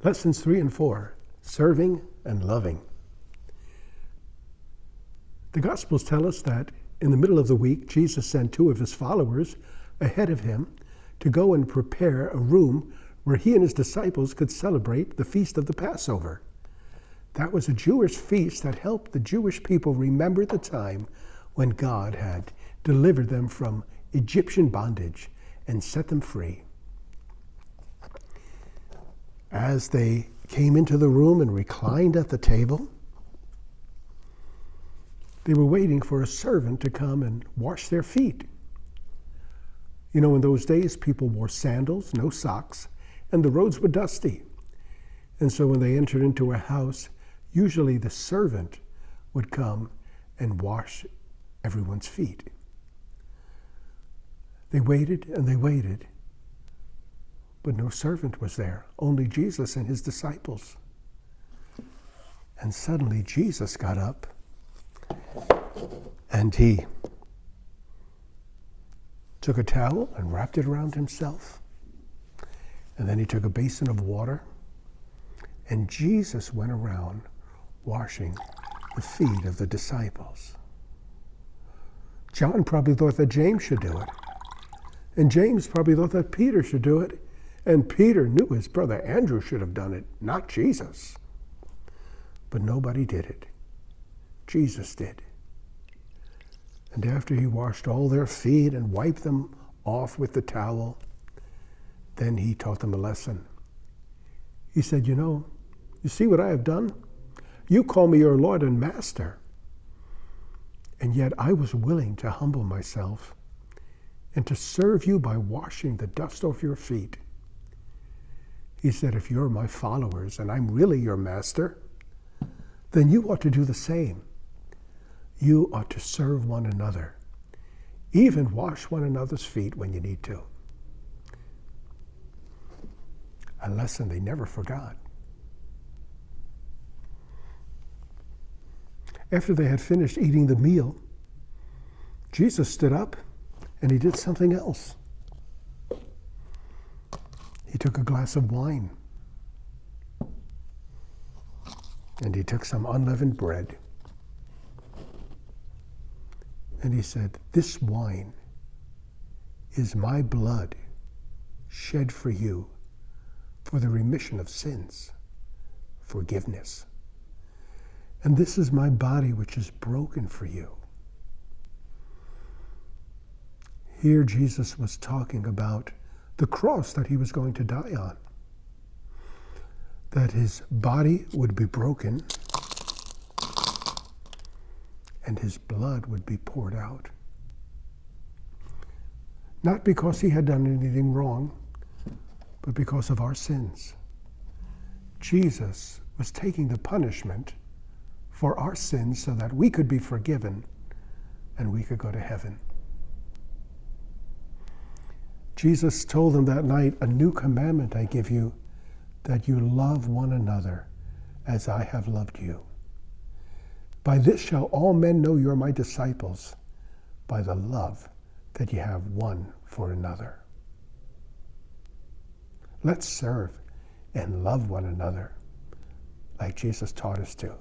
Lessons 3 and 4, serving and loving. The Gospels tell us that in the middle of the week, Jesus sent 2 of his followers ahead of him to go and prepare a room where he and his disciples could celebrate the feast of the Passover. That was a Jewish feast that helped the Jewish people remember the time when God had delivered them from Egyptian bondage and set them free. As they came into the room and reclined at the table, they were waiting for a servant to come and wash their feet. You know, in those days, people wore sandals, no socks, and the roads were dusty. And so when they entered into a house, usually the servant would come and wash everyone's feet. They waited and they waited, but no servant was there, only Jesus and his disciples. And suddenly Jesus got up and he took a towel and wrapped it around himself. And then he took a basin of water, and Jesus went around washing the feet of the disciples. John probably thought that James should do it. And James probably thought that Peter should do it. And Peter knew his brother Andrew should have done it, not Jesus. But nobody did it. Jesus did. And after he washed all their feet and wiped them off with the towel, then he taught them a lesson. He said, you see what I have done? You call me your Lord and Master. And yet I was willing to humble myself and to serve you by washing the dust off your feet. He said, if you're my followers and I'm really your master, then you ought to do the same. You ought to serve one another. Even wash one another's feet when you need to. A lesson they never forgot. After they had finished eating the meal, Jesus stood up and he did something else. He took a glass of wine and he took some unleavened bread and he said, this wine is my blood shed for you for the remission of sins, forgiveness. And this is my body which is broken for you. Here Jesus was talking about the cross that he was going to die on. That his body would be broken and his blood would be poured out. Not because he had done anything wrong, but because of our sins. Jesus was taking the punishment for our sins so that we could be forgiven and we could go to heaven. Jesus told them that night, a new commandment I give you, that you love one another as I have loved you. By this shall all men know you're my disciples, by the love that you have one for another. Let's serve and love one another like Jesus taught us to.